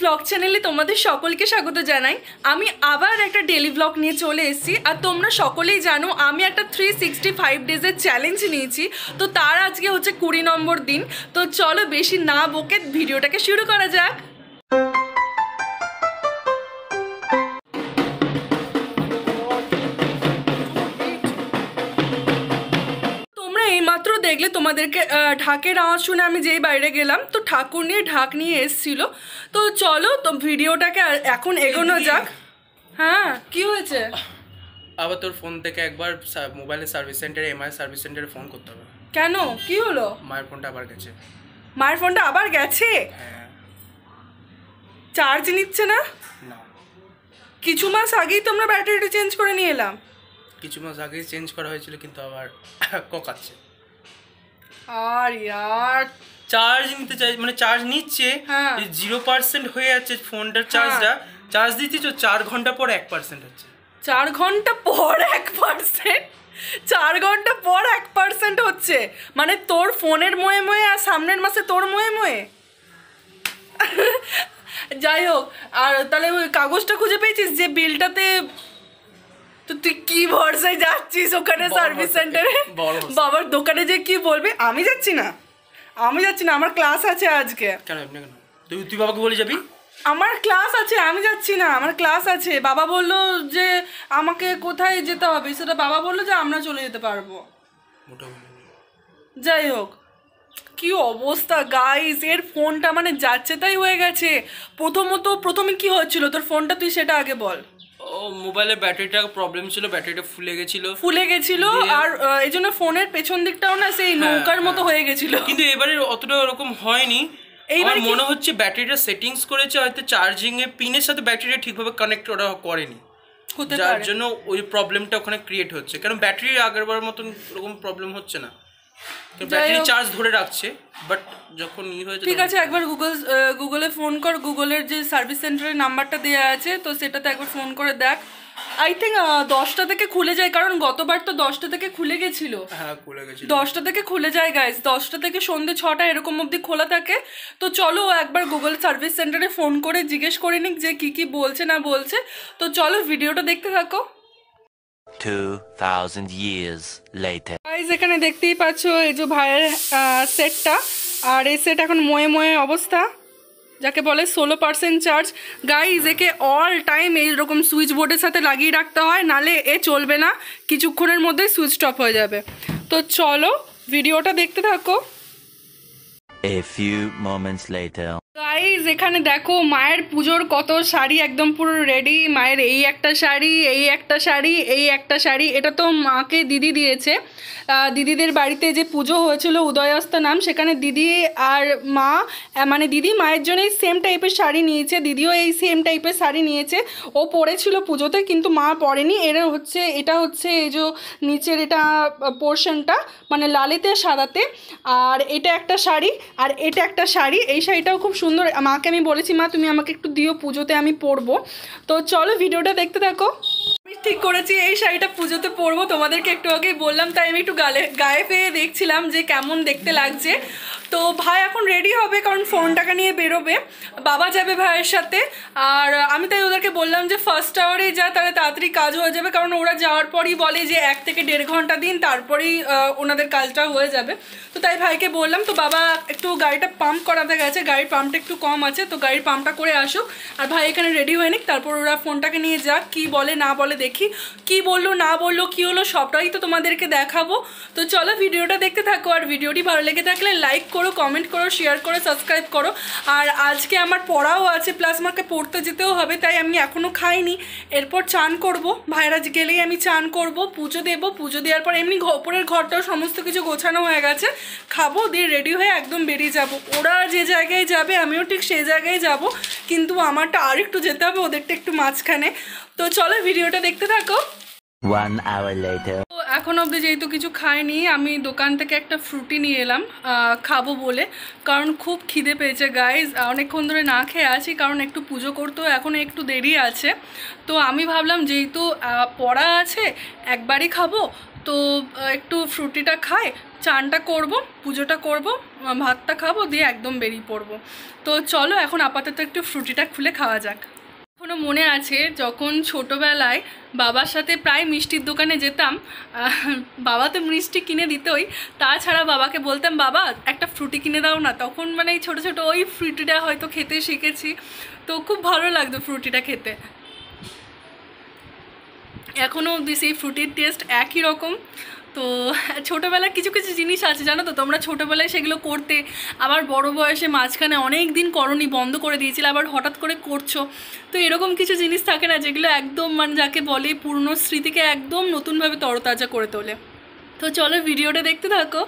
Blog চ্যানেলে তোমাদের সকলকে স্বাগত জানাই। আমি আবার একটা ডেইলি ব্লগ নিয়ে চলে এসেছি। আর তোমরা সকলেই জানো আমি একটা 365 ডেজের চ্যালেঞ্জ নিয়েছি। তো তার আজকে হচ্ছে 20 নম্বর দিন। তো চলো বেশি না বকে ভিডিওটাকে শুরু করা যাক। এইমাত্র দেখলে তোমাদেরকে ঢাকের আওয়াজ শুনে আমি যেই বাইরে গেলাম, তো ঠাকুর নিয়ে ঢাক নিয়ে এসছিল। তো চলো তো ভিডিওটাকে এখন এগোনো যাক। হ্যাঁ, কি হয়েছে? আবার তোর ফোন থেকে একবার মোবাইলের সার্ভিস সেন্টারে এমআই সার্ভিস সেন্টারে ফোন করতে হবে। কেন, কি হলো? মায়ের ফোনটা আবার গেছে। মায়ের ফোনটা আবার গেছে? হ্যাঁ। চার্জ নিচ্ছে না? না। কিছু মাস আগেই তোমরা ব্যাটারিটা চেঞ্জ করে নিয়ে এলাম। কিছু মাস আগেই চেঞ্জ করা হয়েছিল, কিন্তু আবার কোকাচ্ছে। আর ইয়ার চার্জ নিতে চাই, মানে চার্জ নিচ্ছে, 0% হয়ে যাচ্ছে ফোনটার চার্জটা। চার্জ দিচ্ছি তো 4 ঘন্টা পর 1% হচ্ছে। 4 ঘন্টা পর 1%? 4 ঘন্টা পর 1% হচ্ছে? মানে তোর ফোনের ময়ে ময়ে আর সামনের মাসে তোর ময়ে ময়ে। যাই হোক, আর তাহলে ওই কাগজটা খুঁজে পেয়েছিস যে বিলটাতে? তো তুই কি ভরসায় যাচ্ছিস ওখানে সার্ভিস সেন্টারে? বাবার দোকানে যে কি বলবি? আমি যাচ্ছি না, আমার ক্লাস আছে আজকে। কেন তুই বাবাকে বলে যাবি? আমার ক্লাস আছে, আমি যাচ্ছি না, আমার ক্লাস আছে। বাবা বললো যে আমাকে কোথায় যেতে হবে, সেটা বাবা বললো যে আমরা চলে যেতে পারবো। যাই হোক, কি অবস্থা গাইস, এর ফোনটা মানে যাচ্ছে তাই হয়ে গেছে। প্রথমে কি হচ্ছিল তোর ফোনটা, তুই সেটা আগে বল। ও মোবাইলের ব্যাটারিটা প্রবলেম ছিল, ব্যাটারিটা ফুলে গেছিল আর এই জন্য ফোনের পেছন দিকটাও না সেই নৌকার মতো হয়ে গেছিল। কিন্তু এবারে অতটা ওরকম হয়নি। আমার মনে হচ্ছে ব্যাটারিটা সেটিংস করেছে হয়তো, চার্জিং এর পিনের সাথে ব্যাটারিটা ঠিকভাবে কানেক্ট ওরা করেনি, যার জন্য ওই প্রবলেমটা ওখানে ক্রিয়েট হচ্ছে। কারণ ব্যাটারি আগেরবার মতন ওরকম প্রবলেম হচ্ছে না, ব্যাটারি চার্জ ধরে রাখছে। বাট যখন হয়েছে, ঠিক আছে, একবার গুগলে ফোন কর। গুগলের যে সার্ভিস সেন্টারের নাম্বারটা দেওয়া আছে, তো সেটাতে একবার ফোন করে দেখ। আই থিঙ্ক 10টা থেকে খুলে যায়, কারণ গতবার তো 10টা থেকে খুলে গেছিল। হ্যাঁ, খুলে গেছিল। 10টা থেকে খুলে যায় গাইস, 10টা থেকে সন্ধ্যে 6টা এরকম অবধি খোলা থাকে। তো চলো একবার গুগল সার্ভিস সেন্টারে ফোন করে জিজ্ঞেস করে নিক যে কি বলছে না বলছে। তো চলো ভিডিওটা দেখতে থাকো। 2000 years later. গাইস, এখানে দেখতেই পাচ্ছ এই যে ভাইয়ের সেটটা, আর এই সেট এখন ময়ে অবস্থা, যাকে বলে 16% চার্জ। গাইস, একে অল টাইম এইরকম সুইচ বোর্ডের সাথে লাগিয়ে রাখতে হয়, নালে এ চলবে না, কিছুক্ষণের মধ্যে সুইচ অফ হয়ে যাবে। তো চলো ভিডিওটা দেখতে থাকো। A few moments later. Guys, এখানে দেখো মায়ের পুজোর কত শাড়ি একদম পুরো রেডি। মায়ের এই একটা শাড়ি, এই একটা শাড়ি, এই একটা শাড়ি। এটা তো মাকে দিদি দিয়েছে। দিদিদের বাড়িতে যে পুজো হয়েছিল উদয়স্ত নাম, সেখানে দিদি আর মা, মানে দিদি মায়ের জন্য এই সেম টাইপের শাড়ি নিয়েছে, দিদিও এই সেম টাইপের শাড়ি নিয়েছে। ও পরেছিল পুজোতে, কিন্তু মা পরেনি। এটা হচ্ছে এই যে নিচের এটা পোর্শনটা, মানে লালেতে সাদাতে। আর এটা একটা শাড়ি, আর এটা একটা শাড়ি। এই শাড়িটাও খুব সুন্দর। মাকে আমি বলেছি মা তুমি আমাকে একটু দিও, পুজোতে আমি পরবো। তো চলো ভিডিওটা দেখতে থাকো। আমি ঠিক করেছি এই শাড়িটা পুজোতে পরবো, তোমাদেরকে একটু আগেই বললাম। তাই আমি একটু গায়ে পেয়ে দেখছিলাম যে কেমন দেখতে লাগছে। তো ভাই এখন রেডি হবে, কারণ ফোনটাকে নিয়ে বেরোবে, বাবা যাবে ভাইয়ের সাথে। আর আমি তাই ওদেরকে বললাম যে ফার্স্ট আওয়ারে যা, তাহলে তাড়াতাড়ি কাজ হয়ে যাবে। কারণ ওরা যাওয়ার পরই বলে যে 1 থেকে 1.5 ঘন্টা দিন, তারপরেই ওনাদের কাজটা হয়ে যাবে। তো তাই ভাইকে বললাম। তো বাবা একটু গাড়িটা পাম্প করাতে গেছে, গাড়ির পাম্পটা একটু কম আছে, তো গাড়ির পাম্পটা করে আসুক। আর ভাই এখানে রেডি হয়ে নিক, তারপর ওরা ফোনটাকে নিয়ে যাক। কি বলে না বলে দেখি, কি বললো না বললো, কি হলো সবটাই তো তোমাদেরকে দেখাবো। তো চলো ভিডিওটা দেখতে থাকো। আর ভিডিওটি ভালো লেগে থাকলে লাইক করো, কমেন্ট করো, শেয়ার করো, সাবস্ক্রাইব করো। আর আজকে আমার পড়াও আছে, প্লাস আমাকে পড়তে যেতেও হবে, তাই আমি এখনও খাইনি। এরপর চান করব, ভাইরা গেলেই আমি চান করব, পুজো দেবো। পুজো দেওয়ার পর এমনি ওপরের ঘরটাও সমস্ত কিছু গোছানো হয়ে গেছে, খাবো, দিয়ে রেডি হয়ে একদম বেরিয়ে যাব। ওরা যে জায়গায় যাবে আমিও ঠিক সেই জায়গায় যাব, কিন্তু আমারটা আর একটু যেতে হবে, ওদেরটা একটু মাঝখানে। তো চলো ভিডিওটা দেখতে থাকো। 1 hour later. এখন অবধি যেহেতু কিছু খাইনি, আমি দোকান থেকে একটা ফ্রুটি নিয়ে এলাম খাবো বলে, কারণ খুব খিদে পেয়েছে গাইজ। অনেকক্ষণ ধরে না খেয়ে আছি, কারণ একটু পুজো করতেও এখন একটু দেরি আছে। তো আমি ভাবলাম যেহেতু পড়া আছে একবারই খাবো, তো একটু ফ্রুটিটা খাই, চানটা করব, পুজোটা করব, ভাতটা খাবো, দিয়ে একদম বেরিয়ে পড়বো। তো চলো এখন আপাতত একটু ফ্রুটিটা খুলে খাওয়া যাক। এখনও মনে আছে যখন ছোটোবেলায় বাবার সাথে প্রায় মিষ্টির দোকানে যেতাম, বাবা তো মিষ্টি কিনে দিতই, তাছাড়া বাবাকে বলতাম বাবা একটা ফ্রুটি কিনে দাও না। তখন মানে এই ছোটো ছোটো ওই ফ্রুটিটা হয়তো খেতে শিখেছি, তো খুব ভালো লাগতো ফ্রুটিটা খেতে। এখনও অবধি সেই ফ্রুটির টেস্ট একই রকম। তো ছোটোবেলার কিছু কিছু জিনিস আছে জানো তো, তোমরা ছোটোবেলায় সেগুলো করতে, আবার বড় বয়সে মাঝখানে অনেক দিন করনি, বন্ধ করে দিয়েছিলে, আবার হঠাৎ করে করছো। তো এরকম কিছু জিনিস থাকে না যেগুলো একদম মানে যাকে বলে পুরনো স্মৃতিকে একদম নতুনভাবে তরতাজা করে তোলে। তো চলো ভিডিওটা দেখতে থাকো।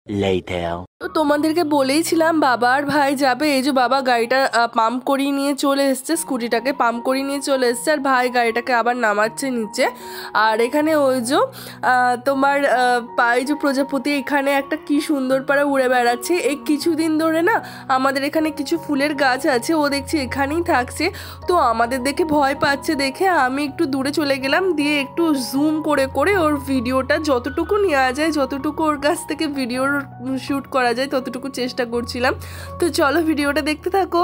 Later. তো তোমাদেরকে বলেইছিলাম বাবা আর ভাই যাবে, এই যে বাবা গাড়িটা পাম্প করিয়ে নিয়ে চলে এসছে, স্কুটিটাকে পাম্প করিয়ে নিয়ে চলে এসছে, আর ভাই গাড়িটাকে আবার নামাচ্ছে নিচে। আর এখানে ওই যে তোমার পাই যে প্রজাপতি এখানে একটা কি সুন্দর পাড়া উড়ে বেড়াচ্ছে। এই কিছুদিন ধরে না আমাদের এখানে কিছু ফুলের গাছ আছে, ও দেখছি এখানেই থাকছে। তো আমাদের দেখে ভয় পাচ্ছে, দেখে আমি একটু দূরে চলে গেলাম, দিয়ে একটু জুম করে করে ওর ভিডিওটা যতটুকু নেওয়া যায়, যতটুকু ওর কাছ থেকে ভিডিওর শ্যুট করা যায় ততটুকু চেষ্টা করছিলাম। তো চলো ভিডিওটা দেখতে থাকো।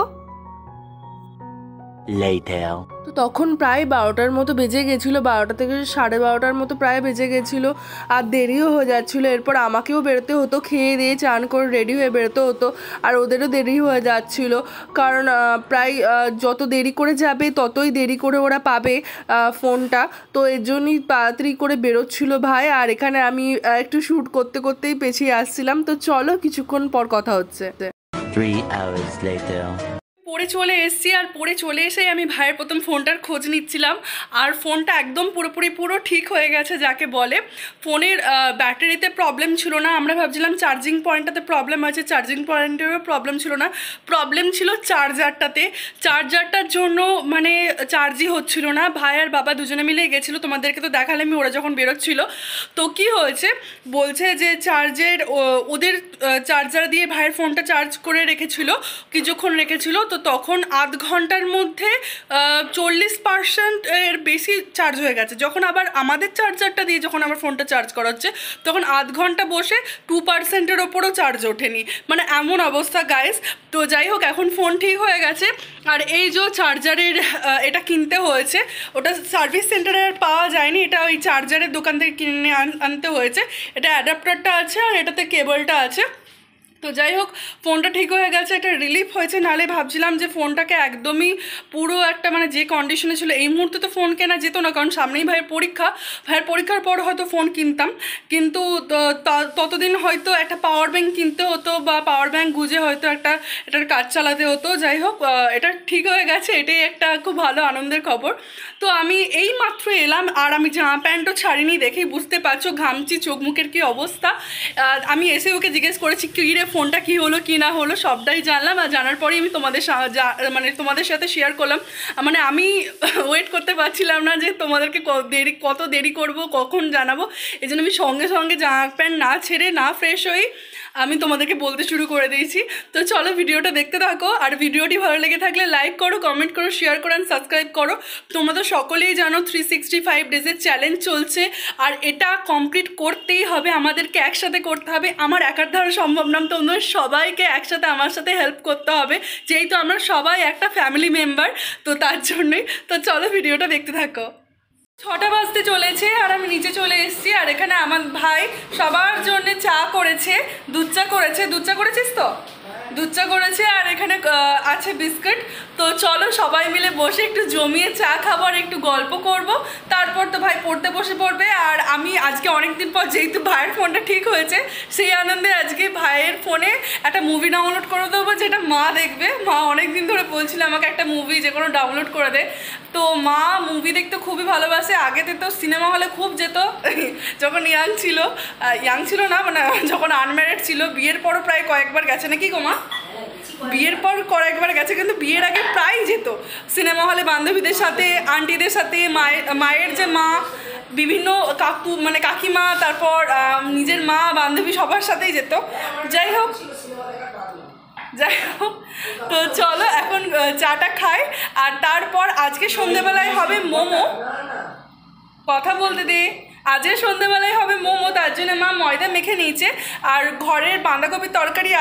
Later. তো তখন প্রায় 12টার মতো বেজে গেছিলো, 12টা থেকে 12:30 মতো প্রায় বেজে গেছিলো, আর দেরিও হয়ে যাচ্ছিলো। এরপর আমাকেও বেরোতে হতো, খেয়ে দিয়ে চান করে রেডি হয়ে বেরোতে হতো, আর ওদেরও দেরি হয়ে যাচ্ছিলো। কারণ প্রায় যত দেরি করে যাবে ততই দেরি করে ওরা পাবে ফোনটা। তো এর জন্যই তাড়াতাড়ি করে বেরোচ্ছিলো ভাই, আর এখানে আমি একটু শ্যুট করতে করতেই পেছিয়ে আসছিলাম। তো চলো কিছুক্ষণ পর কথা হচ্ছে। 3 hours later. পড়ে চলে এসেছি, আর পড়ে চলে এসেই আমি ভাইয়ের প্রথম ফোনটার খোঁজ নিচ্ছিলাম। আর ফোনটা একদম পুরো ঠিক হয়ে গেছে যাকে বলে। ফোনের ব্যাটারিতে প্রবলেম ছিল না, আমরা ভাবছিলাম চার্জিং পয়েন্টটাতে প্রবলেম আছে, চার্জিং পয়েন্টেরও প্রবলেম ছিল না, প্রবলেম ছিল চার্জারটাতে। চার্জারটার জন্য মানে চার্জই হচ্ছিল না। ভাই আর বাবা দুজনে মিলে গেছিলো, তোমাদেরকে তো দেখালাম ওরা যখন বেরোচ্ছিল। তো কি হয়েছে বলছে যে ওদের চার্জার দিয়ে ভাইয়ের ফোনটা চার্জ করে রেখেছিল, কিছুক্ষণ রেখেছিল। তো তখন আধ ঘন্টার মধ্যে 40% এর বেশি চার্জ হয়ে গেছে। যখন আবার আমাদের চার্জারটা দিয়ে যখন আমার ফোনটা চার্জ করা হচ্ছে, তখন আধ ঘন্টা বসে 2%-এর ওপরও চার্জ ওঠেনি, মানে এমন অবস্থা গাইস। তো যাই হোক এখন ফোন ঠিক হয়ে গেছে। আর এই যে চার্জারের এটা কিনতে হয়েছে, ওটা সার্ভিস সেন্টারে আর পাওয়া যায়নি, এটা ওই চার্জারের দোকান থেকে কিনে আনতে হয়েছে। এটা অ্যাডাপ্টারটা আছে আর এটাতে কেবলটা আছে। তো যাই হোক ফোনটা ঠিক হয়ে গেছে, একটা রিলিফ হয়েছে। নাহলে ভাবছিলাম যে ফোনটাকে একদমই পুরো একটা মানে যে কন্ডিশনে ছিল, এই মুহূর্তে তো ফোন কেনা যেত না, কারণ সামনেই ভাইয়ের পরীক্ষার পর হয়তো ফোন কিনতাম, কিন্তু ততদিন হয়তো একটা পাওয়ার ব্যাঙ্ক কিনতে হতো, বা পাওয়ার ব্যাঙ্ক গুঁজে হয়তো এটার কাজ চালাতে হতো। যাই হোক এটা ঠিক হয়ে গেছে, এটাই একটা খুব ভালো আনন্দের খবর। তো আমি এই মাত্র এলাম, আর আমি জামা প্যান্টও ছাড়িনি, দেখেই বুঝতে পারছো ঘামছি, চোখ মুখের কী অবস্থা। আমি এসে ওকে জিজ্ঞেস করেছি কী রে ফোনটা কী হলো কি না হলো, সবটাই জানলাম। আর জানার পরেই আমি তোমাদের সাথে শেয়ার করলাম। মানে আমি ওয়েট করতে পারছিলাম না যে তোমাদেরকে কত দেরি করব, কখন জানাবো। এই জন্য আমি সঙ্গে সঙ্গে জামা প্যান্ট না ছেড়ে না ফ্রেশ হই আমি তোমাদেরকে বলতে শুরু করে দিয়েছি। তো চলো ভিডিওটা দেখতে থাকো, আর ভিডিওটি ভালো লেগে থাকলে লাইক করো, কমেন্ট করো, শেয়ার করো, অ্যান্ড সাবস্ক্রাইব করো। তোমরা তো সকলেই জানো 365 ডেজের চ্যালেঞ্জ চলছে, আর এটা কমপ্লিট করতেই হবে, আমাদেরকে একসাথে করতে হবে। আমার একার দ্বারা সম্ভব না, তোমাদের সবাইকে একসাথে আমার সাথে হেল্প করতে হবে, যেহেতু আমরা সবাই একটা ফ্যামিলি মেম্বার। তো তার জন্যই তো চলো ভিডিওটা দেখতে থাকো। 6টা বাজতে চলেছে আর আমি নিচে চলে এসেছি, আর এখানে আমার ভাই সবার জন্য চা করেছে, দুধ চা করেছিস তো? দুধ চা করেছে, আর এখানে আছে বিস্কুট। তো চলো সবাই মিলে বসে একটু জমিয়ে চা খাবো আর একটু গল্প করব। তারপর তো ভাই পড়তে বসে পড়বে, আর আমি আজকে অনেকদিন পর যেহেতু ভাইয়ের ফোনটা ঠিক হয়েছে, সেই আনন্দে আজকে ভাইয়ের ফোনে একটা মুভি ডাউনলোড করে দেবো, যেটা মা দেখবে। মা অনেকদিন ধরে বলছিল আমাকে একটা মুভি যে কোনো ডাউনলোড করে দে। তো মা মুভি দেখতে খুবই ভালোবাসে, আগেতে তো সিনেমা হলে খুব যেত যখন ইয়াং ছিল না, মানে যখন আনম্যারিড ছিল। বিয়ের পরও প্রায় কয়েকবার গেছে নাকি গো মা? বিয়ের পর কয়েকবার গেছে, কিন্তু বিয়ের আগে প্রায় যেত সিনেমা হলে বান্ধবীদের সাথে, আন্টিদের সাথে, মায়ের যে মা, বিভিন্ন কাকিমা, তারপর নিজের মা, বান্ধবী সবার সাথেই যেত। যাই হোক তো চলো এখন চাটা খাই, আর তারপর আজকে সন্ধ্যেবেলায় হবে মোমো। কথা বলতে দে। আজকে সন্ধ্যেবেলায় হবে মোমো, তার জন্য মা ময়দা মেখে নিয়েছে। আর ঘরের বাঁধাকপির তরকারি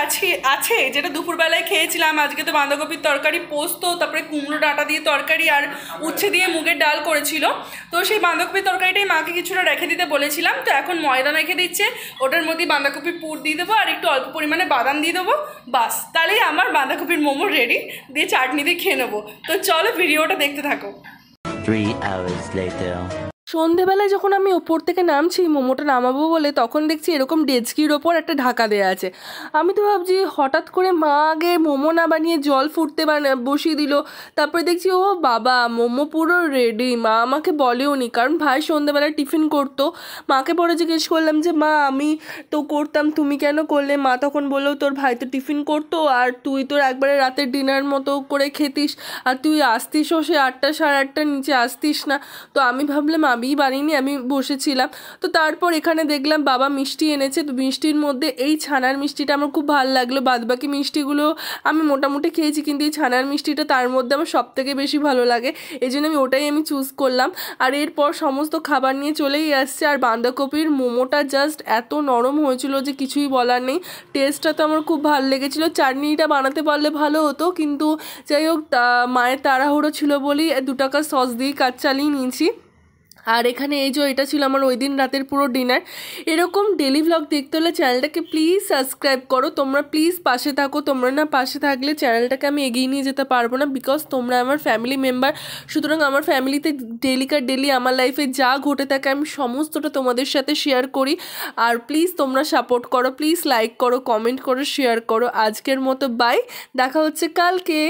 আছে যেটা দুপুরবেলায় খেয়েছিলাম। আজকে তো বাঁধাকপির তরকারি, পোস্ত, তারপরে কুমড়ো ডাঁটা দিয়ে তরকারি আর উচ্ছে দিয়ে মুগের ডাল করেছিল। তো সেই বাঁধাকপির তরকারিটাই মাকে কিছুটা রেখে দিতে বলেছিলাম। তো এখন ময়দা মেখে দিচ্ছে, ওটার মধ্যে বাঁধাকপির পুর দিয়ে দেবো আর একটু অল্প পরিমাণে বাদাম দিয়ে দেবো, বাস তাহলেই আমার বাঁধাকপির মোমো রেডি। দিয়ে চাটনি দিয়ে খেয়ে নেবো। তো চলো ভিডিওটা দেখতে থাকো। 3 hours later. সন্ধেবেলায় যখন আমি ওপর থেকে নামছি মোমোটা নামাবো বলে, তখন দেখছি এরকম ডেচকির ওপর একটা ঢাকা দেওয়া আছে। আমি তো ভাবছি হঠাৎ করে মা আগে মোমো না বানিয়ে জল ফুটতে বসিয়ে দিল। তারপরে দেখছি ও বাবা, মোমো পুরো রেডি। মা আমাকে বলেও নি, কারণ ভাই সন্ধেবেলায় টিফিন করতো। মাকে পরে জিজ্ঞেস করলাম যে মা আমি তো করতাম, তুমি কেন করলে? মা তখন বললো তোর ভাই তো টিফিন করতো আর তুই তোর একবারে রাতের ডিনার মতো করে খেতিস, আর তুই আসতিসও সে 8টা সাড়ে 8টার নিচে আসতিস না। তো আমি ভাবলাম আমি বানিনি, আমি বসেছিলাম। তো তারপর এখানে দেখলাম বাবা মিষ্টি এনেছে। তো মিষ্টির মধ্যে এই ছানার মিষ্টিটা আমার খুব ভালো লাগলো। বাদবাকি মিষ্টিগুলো আমি মোটামুটি খেয়েছি, কিন্তু এই ছানার মিষ্টিটা তার মধ্যে আমার সব থেকে বেশি ভালো লাগে, এই জন্য ওটাই আমি চুজ করলাম। আর এরপর সমস্ত খাবার নিয়ে চলেই আসছে। আর বাঁধাকপির মোমোটা জাস্ট এত নরম হয়েছিল যে কিছুই বলার নেই। টেস্টটা তো আমার খুব ভালো লেগেছিলো। চাটনিটা বানাতে পারলে ভালো হতো, কিন্তু যাই হোক মায়ের তাড়াহুড়ো ছিল বলেই 2 টাকা সস দিয়ে কাজ চালিয়ে নিয়েছি। আর এখানে এই যে এটা ছিল আমার ওই দিন রাতের পুরো ডিনার। এরকম ডেলি ভ্লগ দেখতে হলে চ্যানেলটাকে প্লিজ সাবস্ক্রাইব করো। তোমরা প্লিজ পাশে থাকো, তোমরা না পাশে থাকলে চ্যানেলটাকে আমি এগিয়ে নিয়ে যেতে পারবো না, বিকজ তোমরা আমার ফ্যামিলি মেম্বার। সুতরাং আমার ফ্যামিলিতে ডেলি আমার লাইফে যা ঘটে থাকে আমি সমস্তটা তোমাদের সাথে শেয়ার করি। আর প্লিজ তোমরা সাপোর্ট করো, প্লিজ লাইক করো, কমেন্ট করো, শেয়ার করো। আজকের মতো বাই, দেখা হচ্ছে কালকে।